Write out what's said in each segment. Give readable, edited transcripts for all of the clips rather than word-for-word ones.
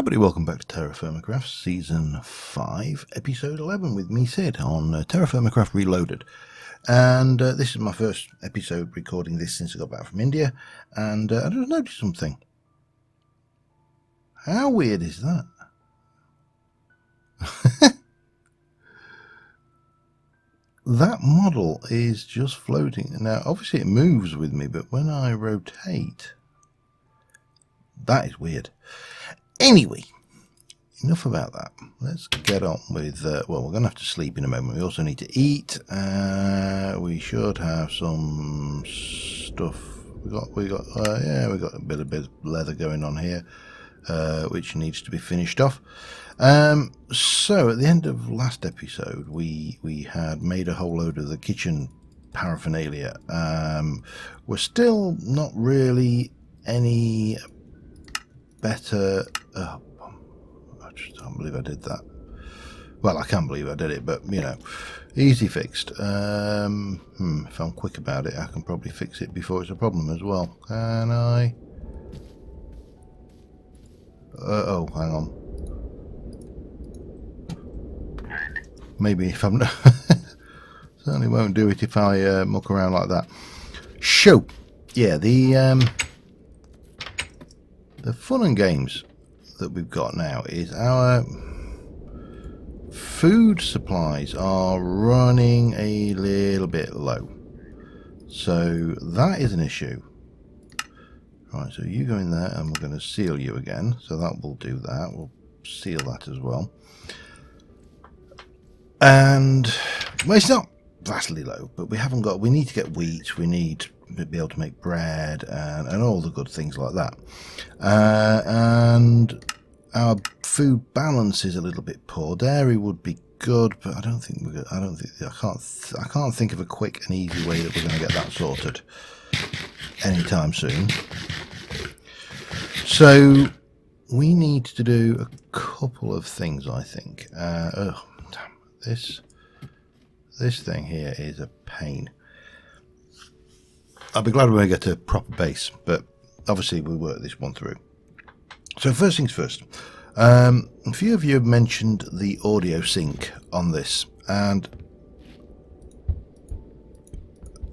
Everybody, welcome back to TerraFirmaCraft Season 5, Episode 11 with me, Sid, on TerraFirmaCraft Reloaded. And this is my first episode recording this since I got back from India, and I just noticed something. How weird is that? That model is just floating. Now, obviously it moves with me, but when I rotate, that is weird. Anyway, enough about that. Let's get on with, well, we're going to have to sleep in a moment. We also need to eat. We should have some stuff. We got a bit of leather going on here, which needs to be finished off. So at the end of last episode, we had made a whole load of the kitchen paraphernalia. We're still not really any better. Oh, I just can't believe I did that. Well, I can't believe I did it, but you know, easy fixed. If I'm quick about it, I can probably fix it before it's a problem as well. Can I? Oh, hang on. Maybe if I'm not. Certainly won't do it if I muck around like that. So, yeah, the fun and games that we've got now is our food supplies are running a little bit low. So that is an issue. Right, so you go in there and we're going to seal you again. So that will do that. We'll seal that as well. And, well, it's not vastly low, but we need to get wheat, we need to be able to make bread and all the good things like that. And our food balance is a little bit poor. Dairy would be good, but I can't think of a quick and easy way that we're going to get that sorted anytime soon. So we need to do a couple of things, I think. Oh, damn, this thing here is a pain. I'll be glad when we get to a proper base, but obviously we'll work this one through. So first things first, a few of you have mentioned the audio sync on this, and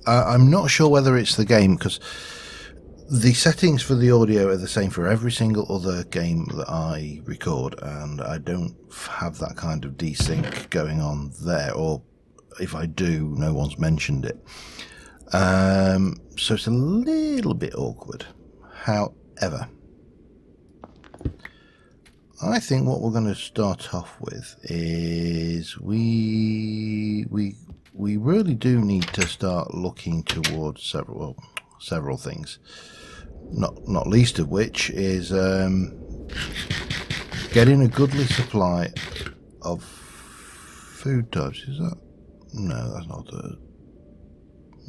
I'm not sure whether it's the game, because the settings for the audio are the same for every single other game that I record, and I don't have that kind of desync going on there, or if I do, no one's mentioned it. So it's a little bit awkward. However, I think what we're going to start off with is we really do need to start looking towards several things. Not least of which is getting a goodly supply of food types. Is that? No, that's not the.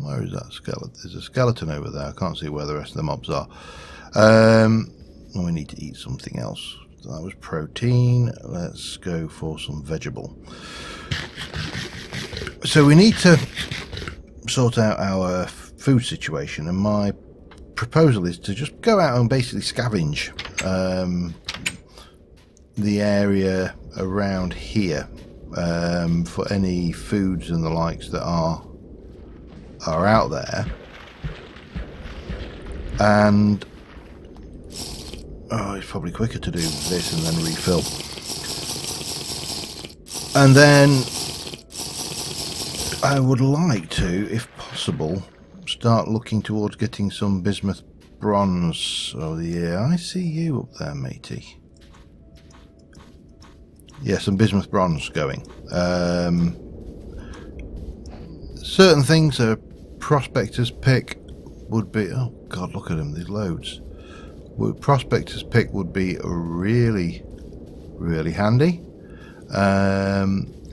Where is that skeleton? There's a skeleton over there. I can't see where the rest of the mobs are. We need to eat something else. That was protein. Let's go for some vegetable. So we need to sort out our food situation, and my proposal is to just go out and basically scavenge the area around here for any foods and the likes that are out there, and it's probably quicker to do this and then refill, and then I would like to, if possible, start looking towards getting some bismuth bronze. Oh yeah, I see you up there, matey. Yeah, some bismuth bronze going. Certain things a prospector's pick would be, oh god, look at them, there's loads. Prospector's pick would be really, really handy.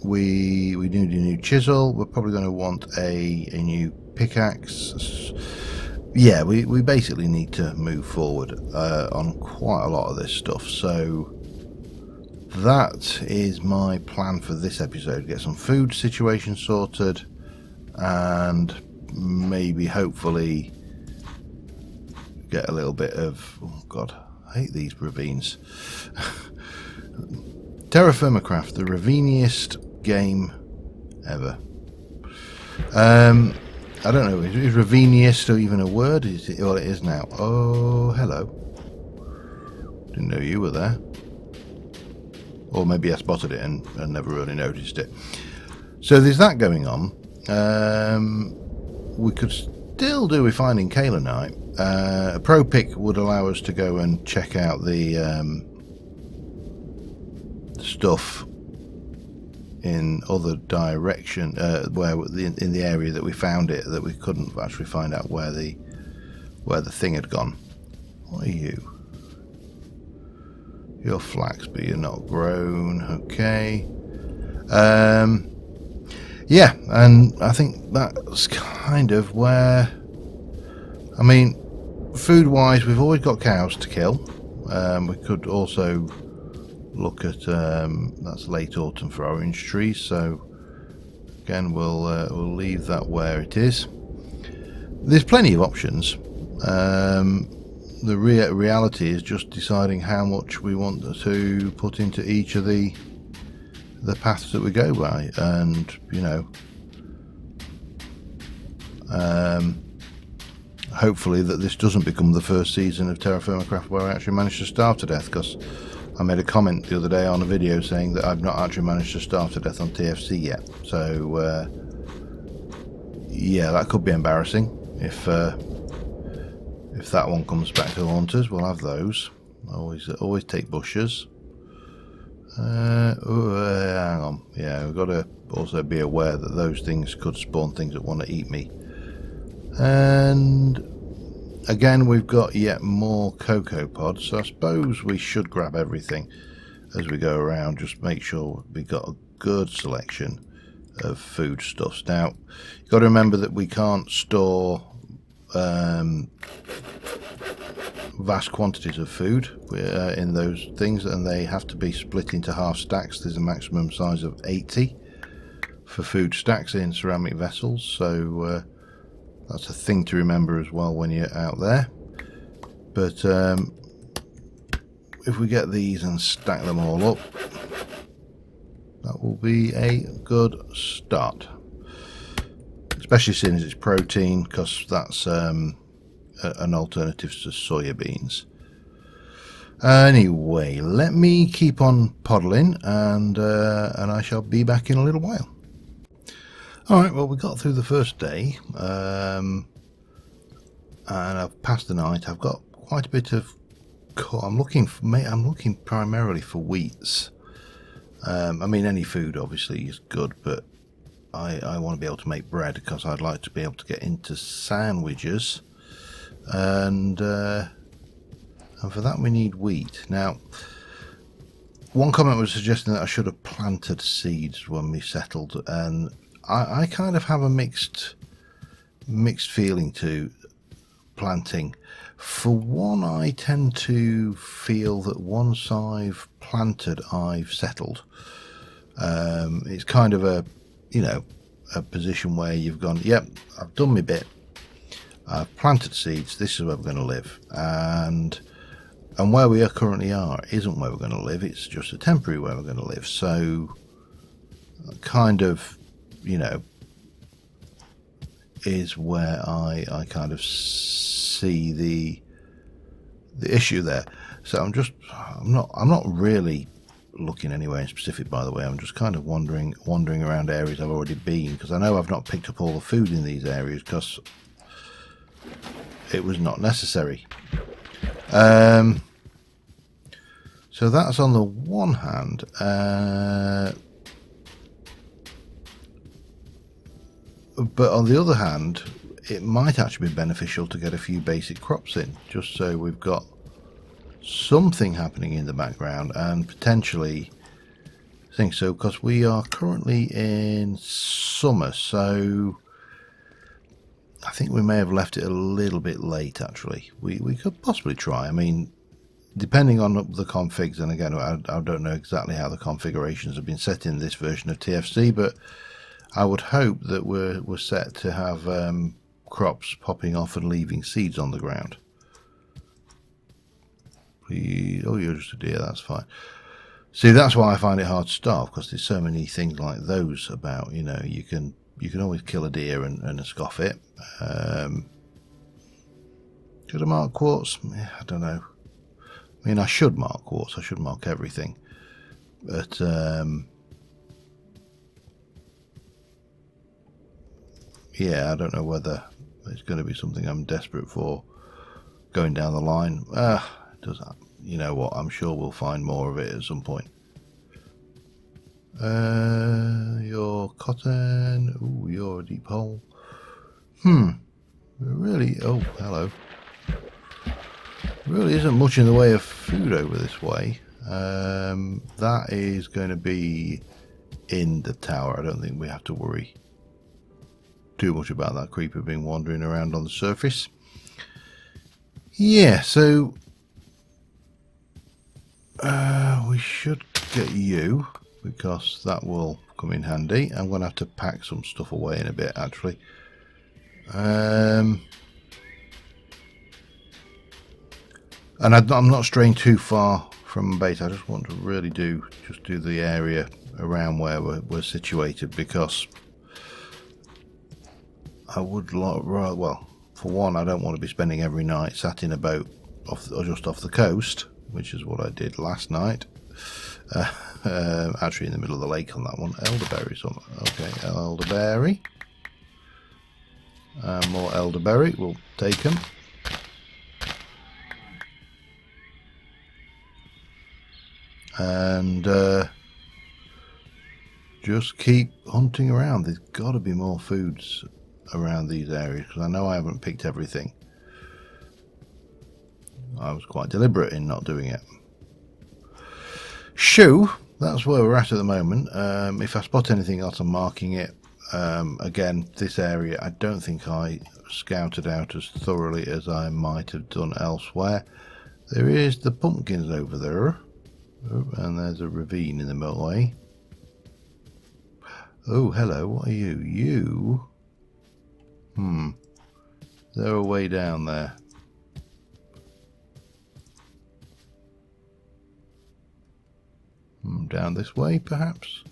We need a new chisel. We're probably going to want a new pickaxe. Yeah, we basically need to move forward on quite a lot of this stuff. So that is my plan for this episode. Get some food situation sorted, and maybe hopefully get a little bit of, oh god, I hate these ravines. TerraFirmaCraft, the raviniest game ever. I don't know, is raviniest even a word? Is it? Well, it is now. Oh, hello. Didn't know you were there. Or maybe I spotted it and never really noticed it. So there's that going on. We could still do with finding kaolinite. A pro pick would allow us to go and check out the stuff in other direction, where in the area that we found it, that we couldn't actually find out where the thing had gone. What are you? You're flax, but you're not grown. Okay. Yeah, and I think that's kind of where, I mean, food-wise, we've always got cows to kill. We could also look at that's late autumn for orange trees, so again we'll leave that where it is. There's plenty of options. The reality is just deciding how much we want to put into each of the paths that we go by, and you know, hopefully that this doesn't become the first season of TerraFirmaCraft where I actually managed to starve to death, because I made a comment the other day on a video saying that I've not actually managed to starve to death on TFC yet. So yeah, that could be embarrassing if that one comes back to haunt us. We'll have those. Always take bushes. Hang on. Yeah, we've got to also be aware that those things could spawn things that want to eat me. And again, we've got yet more cocoa pods, so I suppose we should grab everything as we go around. Just make sure we've got a good selection of foodstuffs. Now, you've got to remember that we can't store vast quantities of food in those things, and they have to be split into half stacks. There's a maximum size of 80 for food stacks in ceramic vessels, so that's a thing to remember as well when you're out there. But if we get these and stack them all up, that will be a good start, especially since it's protein, because that's an alternative to soya beans. Anyway, let me keep on poddling, and I shall be back in a little while. Alright, well, we got through the first day, and I've passed the night. I've got quite a bit of, I'm looking primarily for wheats. I mean, any food obviously is good, but I want to be able to make bread, because I'd like to be able to get into sandwiches, and for that we need wheat. Now, one comment was suggesting that I should have planted seeds when we settled, and I kind of have a mixed feeling to planting. For one, I tend to feel that once I've planted, I've settled. It's kind of a, you know, a position where you've gone, yep, I've done my bit, I've planted seeds, this is where we're going to live, and where we currently are isn't where we're going to live, it's just a temporary where we're going to live. So kind of, you know, is where I kind of see the issue there. So I'm not really looking anywhere in specific, by the way. I'm just kind of wandering around areas I've already been, because I know I've not picked up all the food in these areas because it was not necessary. So that's on the one hand. But on the other hand, it might actually be beneficial to get a few basic crops in, just so we've got something happening in the background, and potentially things. So, because we are currently in summer, so I think we may have left it a little bit late, actually. We could possibly try. I mean, depending on the configs, and again, I don't know exactly how the configurations have been set in this version of TFC, but I would hope that we're set to have crops popping off and leaving seeds on the ground. Please, oh, you're just a deer, that's fine. See, that's why I find it hard to starve, because there's so many things like those about. You know, you can always kill a deer and scoff it. Should I mark quartz? I don't know. I mean, I should mark quartz. I should mark everything. But yeah, I don't know whether it's going to be something I'm desperate for going down the line. Does that? You know what? I'm sure we'll find more of it at some point. Your cotton. Ooh, you're a deep hole. Really? Oh, hello. Really isn't much in the way of food over this way. That is going to be in the tower. I don't think we have to worry too much about that creeper being wandering around on the surface. Yeah, so we should get you, because that will come in handy. I'm going to have to pack some stuff away in a bit, actually. And I'm not straying too far from base. I just want to really do the area around where we're situated, because I would like, well, for one, I don't want to be spending every night sat in a boat just off the coast, which is what I did last night. Actually in the middle of the lake on that one. Elderberry, okay, elderberry. More elderberry, we'll take them. And just keep hunting around. There's got to be more foods around these areas, because I know I haven't picked everything. I was quite deliberate in not doing it. Shoo, that's where we're at the moment. If I spot anything else, I'm marking it. Again, this area I don't think I scouted out as thoroughly as I might have done elsewhere. There is the pumpkins over there. Oh, and there's a ravine in the way. Oh, hello, what are you? You? They're way down there. Down this way, perhaps?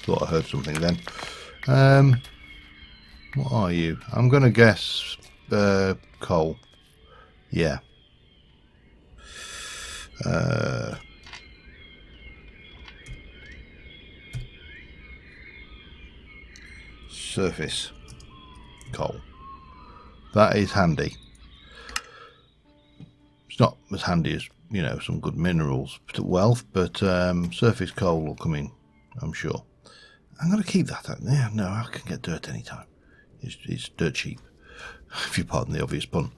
Thought I heard something then. What are you? I'm going to guess coal. Yeah. Surface coal. That is handy. It's not as handy as, you know, some good minerals wealth, but surface coal will come in, I'm sure. I'm going to keep that. Yeah, no, I can get dirt anytime. It's dirt cheap, if you pardon the obvious pun.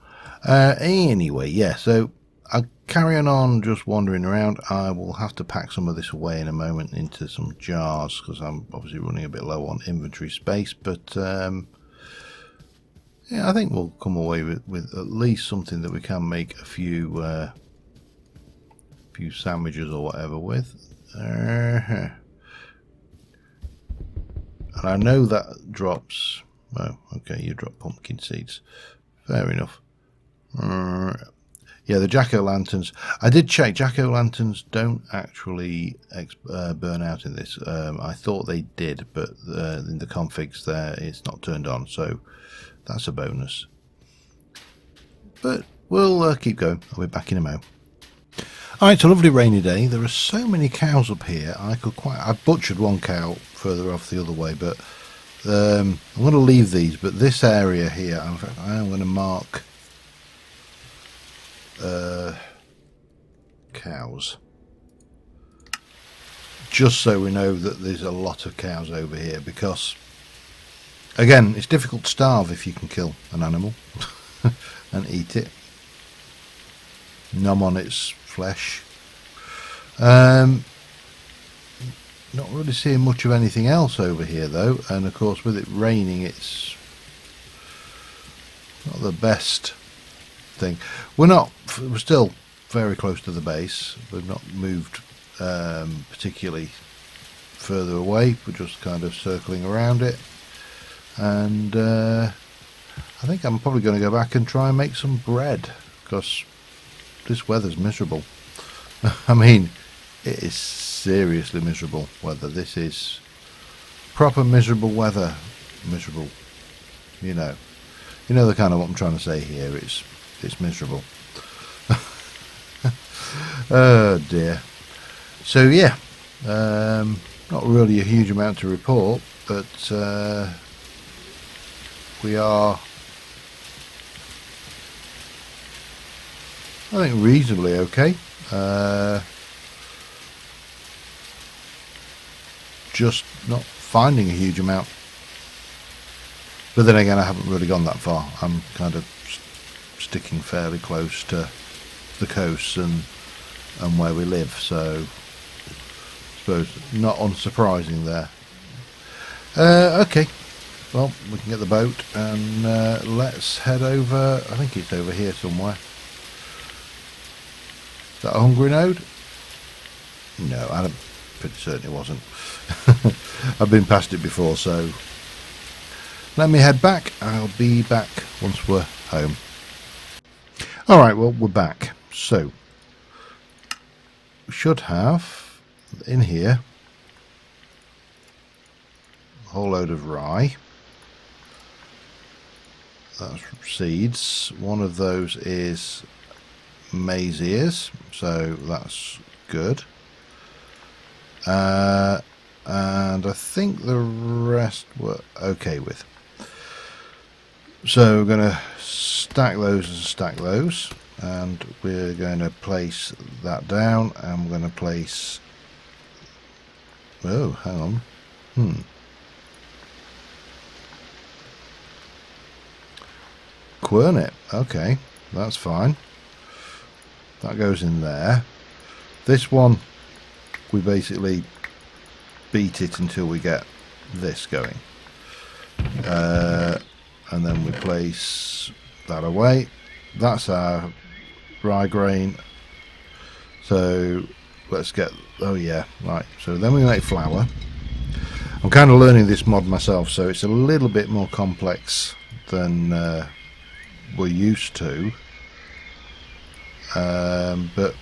Anyway, yeah, so I'll carry on just wandering around. I will have to pack some of this away in a moment into some jars, because I'm obviously running a bit low on inventory space. But yeah, I think we'll come away with at least something that we can make a few sandwiches or whatever with. And I know that drops. Oh, okay, you drop pumpkin seeds. Fair enough. Yeah, the jack-o'-lanterns. I did check. Jack-o'-lanterns don't actually burn out in this. I thought they did, but in the configs there, it's not turned on. So that's a bonus. But we'll keep going. I'll be back in a mo. Alright, it's a lovely rainy day. There are so many cows up here. I've butchered one cow further off the other way, but I'm going to leave these. But this area here, in fact, I am going to mark cows, just so we know that there's a lot of cows over here, because again, it's difficult to starve if you can kill an animal and eat it, nom on its flesh. Not really seeing much of anything else over here though, and of course with it raining it's not the best thing. We're still very close to the base. We've not moved particularly further away. We're just kind of circling around it, and I think I'm probably going to go back and try and make some bread, because this weather's miserable. I mean, it is seriously miserable weather. This is proper miserable weather. Miserable, you know the kind of what I'm trying to say here. It's miserable. Oh dear. So yeah, not really a huge amount to report, but we are, I think, reasonably okay. Just not finding a huge amount. But then again, I haven't really gone that far. I'm kind of sticking fairly close to the coast and where we live, so I suppose not unsurprising there. Okay, well, we can get the boat and let's head over. I think it's over here somewhere. Is that a hungry node? No, I'm pretty certain it wasn't. I've been past it before, so let me head back. I'll be back once we're home. Alright, well, we're back. So, we should have in here a whole load of rye. That's seeds. One of those is maize ears, so that's good. And I think the rest were okay with. So we're going to stack those and stack those, and we're going to place that down, and we're going to place, oh, hang on, quernit, okay, that's fine, that goes in there. This one, we basically beat it until we get this going, and then we place that away. That's our rye grain. So let's get, oh yeah, right, so then we make flour. I'm kind of learning this mod myself, so it's a little bit more complex than we're used to, but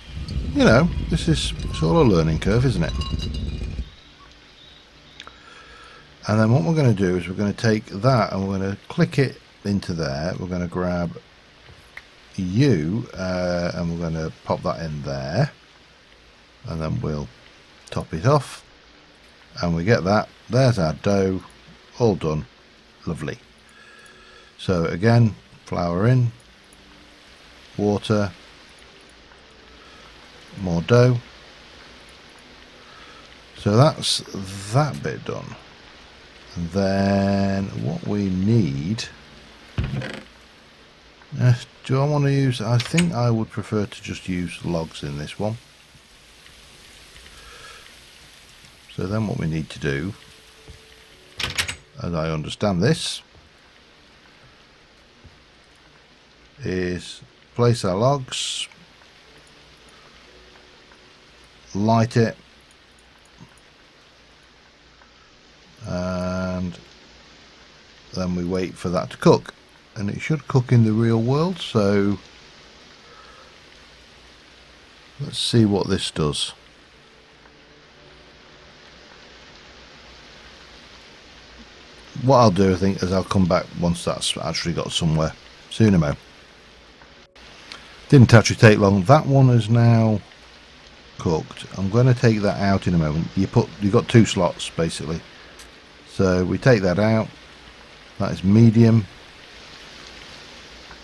you know, it's all a learning curve, isn't it? And then what we're going to do is we're going to take that and we're going to click it into there. We're going to grab you and we're going to pop that in there, and then we'll top it off, and we get that. There's our dough, all done. Lovely. So again, flour in, water, more dough. So that's that bit done. And then what we need, do I want to use, I think I would prefer to just use logs in this one. So then what we need to do, as I understand this, is place our logs, light it, and then we wait for that to cook, and it should cook in the real world. So let's see what this does. What I'll do, I think, is I'll come back once that's actually got somewhere. Soonamo. Didn't actually take long. That one is now cooked. I'm going to take that out in a moment. You've got two slots basically. So we take that out. That is medium.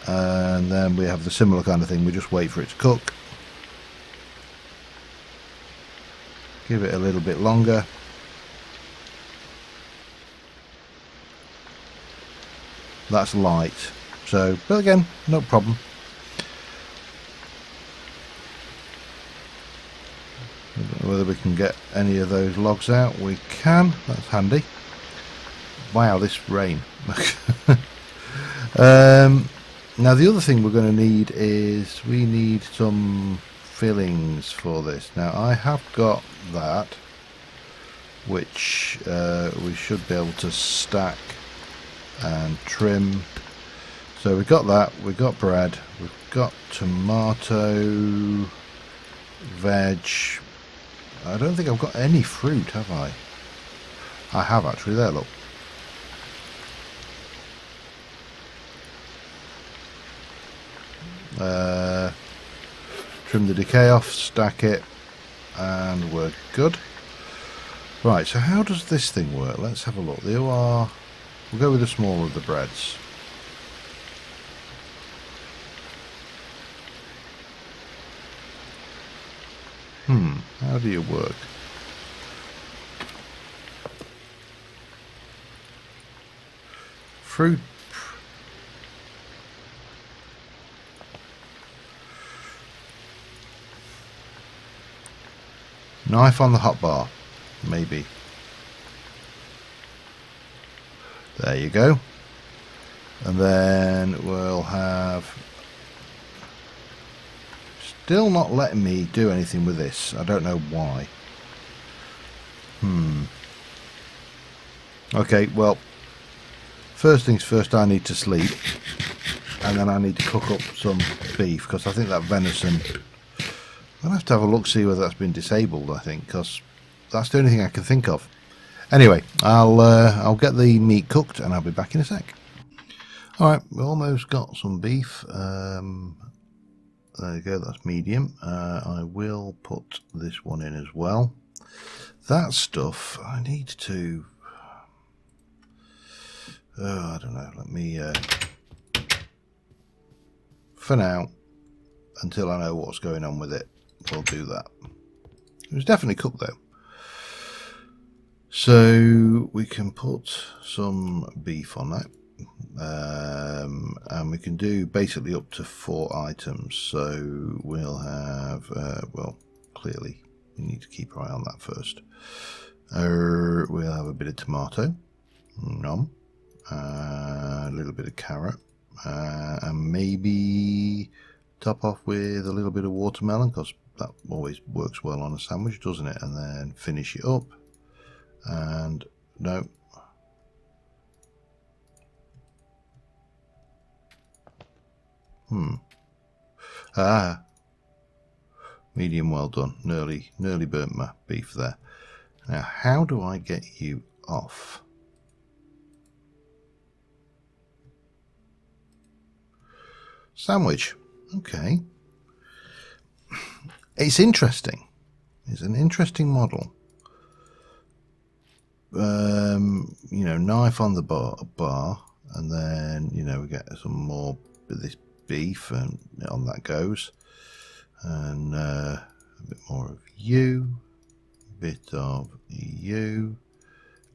And then we have the similar kind of thing. We just wait for it to cook. Give it a little bit longer. That's light. So, but again, no problem. I don't know whether we can get any of those logs out. We can. That's handy. Wow, this rain. Now the other thing we're going to need is we need some fillings for this. Now I have got that. which we should be able to stack and trim. So we've got that, we've got bread, we've got tomato, veg. I don't think I've got any fruit, have I? I have actually, there, look. Trim the decay off, stack it, and we're good. Right, so how does this thing work? Let's have a look. We'll go with the smaller of the breads. How do you work? Fruit. Knife on the hotbar, maybe. There you go. And then we'll have... Still not letting me do anything with this. I don't know why. Okay, well, first things first, I need to sleep. And then I need to cook up some beef, because I think that venison... I'll have to have a look, see whether that's been disabled, I think, because that's the only thing I can think of. Anyway, I'll get the meat cooked and I'll be back in a sec. Alright, we almost got some beef. There you go, that's medium. I will put this one in as well. That stuff, I need to... I don't know, let me... for now, until I know what's going on with it, we'll do that. It was definitely cooked though. So we can put some beef on that. And we can do basically up to 4 items. So we'll have, well, clearly we need to keep our eye on that first. We'll have a bit of tomato, nom, a little bit of carrot, and maybe top off with a little bit of watermelon, because that always works well on a sandwich, doesn't it? And then finish it up. And no. Medium well done. Nearly burnt my beef there. Now, how do I get you off? Sandwich. Okay. It's interesting. It's an interesting model. You know, knife on the bar, and then, you know, we get some more of this beef, and on that goes. And a bit more of you, a bit of you,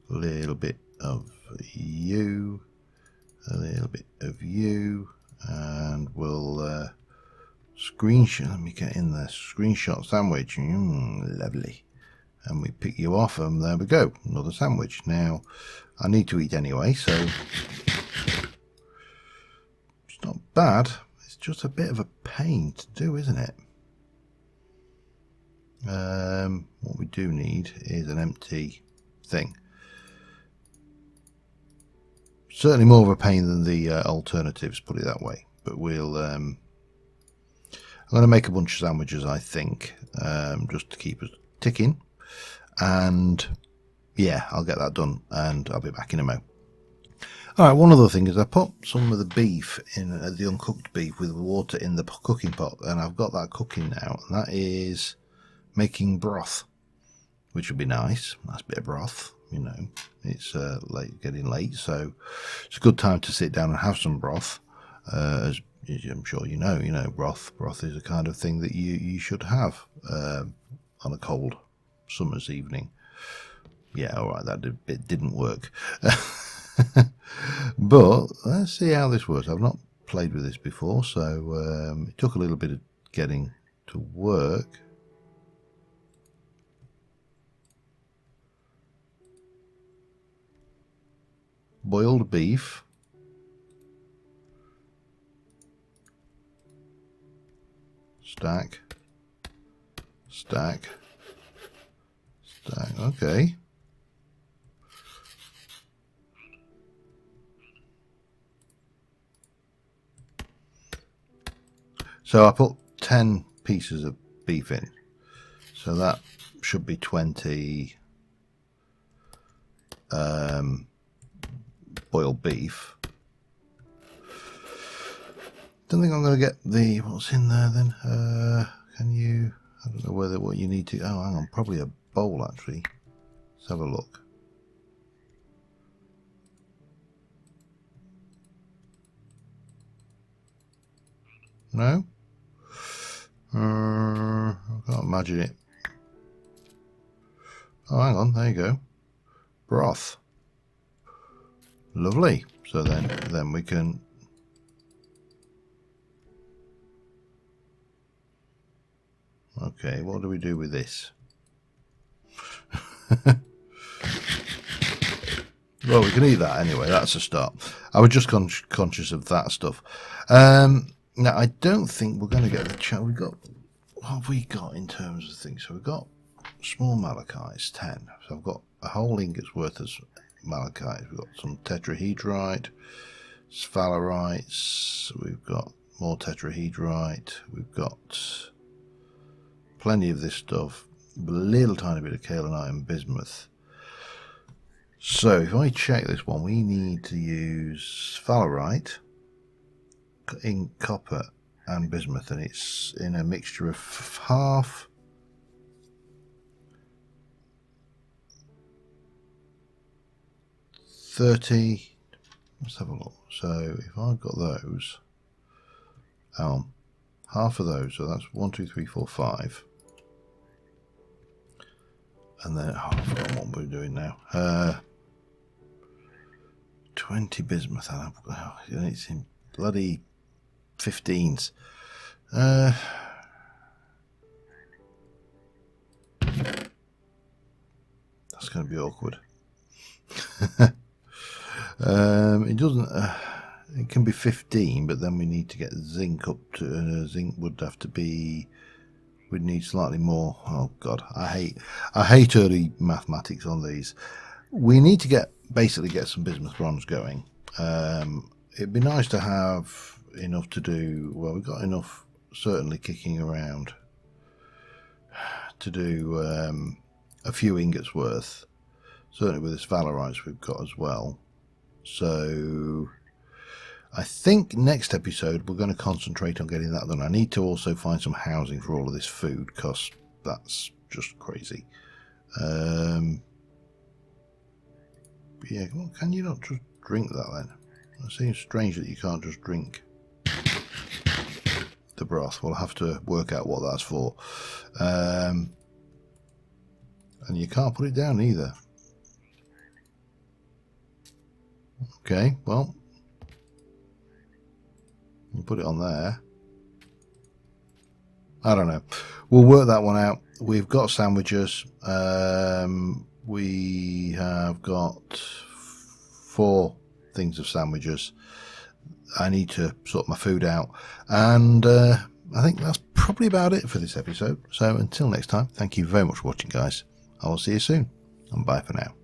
a little bit of you, a little bit of you, and we'll screenshot. Let me get in there. Screenshot sandwich. Lovely. And we pick you off, and there we go. Another sandwich. Now, I need to eat anyway, so it's not bad. It's just a bit of a pain to do, isn't it? What we do need is an empty thing. Certainly more of a pain than the alternatives, put it that way. But we'll... I'm going to make a bunch of sandwiches, I think, just to keep us ticking. And yeah, I'll get that done and I'll be back in a mo. Alright, one other thing is I put some of the beef in, the uncooked beef with water in the cooking pot, and I've got that cooking now, and that is making broth, which would be nice. Nice bit of broth, you know. It's getting late, so it's a good time to sit down and have some broth. As I'm sure you know, broth is a kind of thing that you should have on a cold summer's evening. Yeah, all right, that bit didn't work. But let's see how this works. I've not played with this before, so it took a little bit of getting to work. Boiled beef. Stack. Okay. So I put 10 pieces of beef in. So that should be 20 boiled beef. Don't think I'm going to get the what's in there then. Can you? I don't know whether what you need to. Oh, hang on, probably a bowl actually. Let's have a look. No, I can't imagine it. Oh, hang on, there you go. Broth. Lovely. So then we can. Okay, what do we do with this? Well, we can eat that anyway. That's a start. I was just conscious of that stuff. Now, I don't think we're going to get the chat. We got what have we got in terms of things? So we've got small malachites, 10. So I've got a whole ingot's worth of malachites. We've got some tetrahedrite, sphalerites. We've got more tetrahedrite. We've got plenty of this stuff. A little tiny bit of kaolinite and bismuth. So if I check this one, we need to use sphalerite in copper and bismuth, and it's in a mixture of half 30. Let's have a look. So if I've got those, half of those, so that's 1, 2, 3, 4, 5. And then I've forgotten what we're doing now. 20 bismuth, and it's in bloody 15s. That's going to be awkward. It doesn't. It can be 15, but then we need to get zinc up to. Zinc would have to be. We'd need slightly more. Oh God, I hate early mathematics on these. We need to basically get some bismuth bronze going. It'd be nice to have enough to do. Well, we've got enough certainly kicking around to do a few ingots worth. Certainly with the sphalerites we've got as well. So I think next episode we're going to concentrate on getting that done. I need to also find some housing for all of this food because that's just crazy. Yeah, well, can you not just drink that then? It seems strange that you can't just drink the broth. We'll have to work out what that's for. And you can't put it down either. Okay, well, we'll put it on there. I don't know. We'll work that one out. We've got sandwiches. We have got 4 things of sandwiches. I need to sort my food out. And I think that's probably about it for this episode. So until next time, thank you very much for watching, guys. I will see you soon. And bye for now.